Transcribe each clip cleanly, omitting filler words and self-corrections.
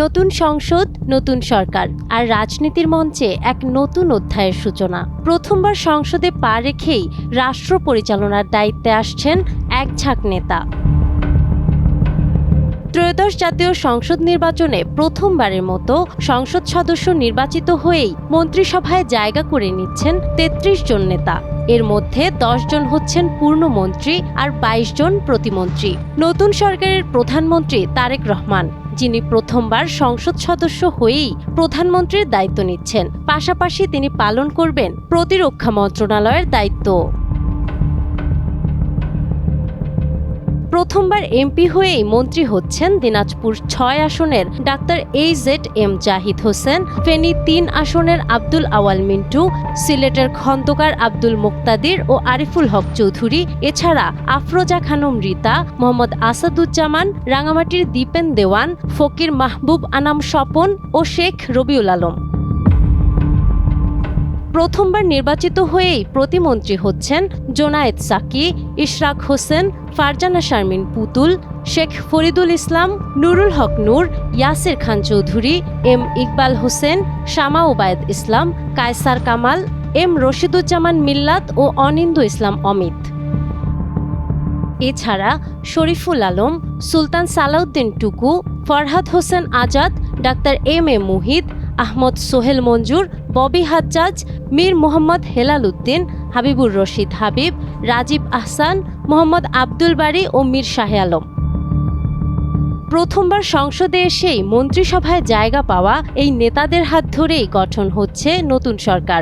নতুন সংসদ, নতুন সরকার আর রাজনীতির মঞ্চে এক নতুন অধ্যায়ের সূচনা। প্রথমবার সংসদে পা রেখেই রাষ্ট্র পরিচালনার দায়িত্বে আসছেন এক ঝাঁক নেতা। ত্রয়োদশ জাতীয় সংসদ নির্বাচনে প্রথমবারের মতো সংসদ সদস্য নির্বাচিত হয়েই মন্ত্রিসভায় জায়গা করে নিচ্ছেন ৩৩ জন নেতা। এর মধ্যে ১০ জন হচ্ছেন পূর্ণমন্ত্রী আর ২২ জন প্রতিমন্ত্রী। নতুন সরকারের প্রধানমন্ত্রী তারেক রহমান, যিনি প্রথমবার সংসদ সদস্য হয়েই প্রধানমন্ত্রীর দায়িত্ব নিচ্ছেন। পাশাপাশি তিনি পালন করবেন প্রতিরক্ষা মন্ত্রণালয়ের দায়িত্ব। প্রথমবার এমপি হয়েই মন্ত্রী হচ্ছেন দিনাজপুর ৬ আসনের ডাক্তার AZM জাহিদ হোসেন, ফেনী ৩ আসনের আব্দুল আওয়াল মিন্টু, সিলেটের খন্দকার আব্দুল মুক্তাদির ও আরিফুল হক চৌধুরী, এছাড়া আফরোজা খানম রীতা, মোহাম্মদ আসাদুজ্জামান, রাঙামাটির দীপেন দেওয়ান, ফকির মাহবুব আনাম স্বপন ও শেখ রবিউল আলম। প্রথমবার নির্বাচিত হয়েই প্রতিমন্ত্রী হচ্ছেন জোনায়েদ সাকি, ইশরাক হোসেন, ফারজানা শারমিন পুতুল, শেখ ফরিদুল ইসলাম, নুরুল হক নূর, ইয়াসির খান চৌধুরী, এম ইকবাল হোসেন, শামা ওবায়দ ইসলাম, কায়সার কামাল, এম রশিদুজ্জামান মিল্লাত ও অনিন্দু ইসলাম অমিত। এছাড়া শরীফুল আলম, সুলতান সালাউদ্দিন টুকু, ফরহাদ হোসেন আজাদ, ডাক্তার AM মুহিত, আহমদ সোহেল মঞ্জুর, ববি হাজ্জাজ, মীর মোহাম্মদ হেলাল উদ্দিন, হাবিবুর রশিদ হাবিব, রাজীব আহসান, মোহাম্মদ আব্দুল বারী ও মীর শাহে আলম। প্রথমবার সংসদে এসেই মন্ত্রিসভায় জায়গা পাওয়া এই নেতাদের হাত ধরেই গঠন হচ্ছে নতুন সরকার।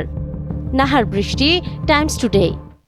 নাহার বৃষ্টি, টাইমস টুডে।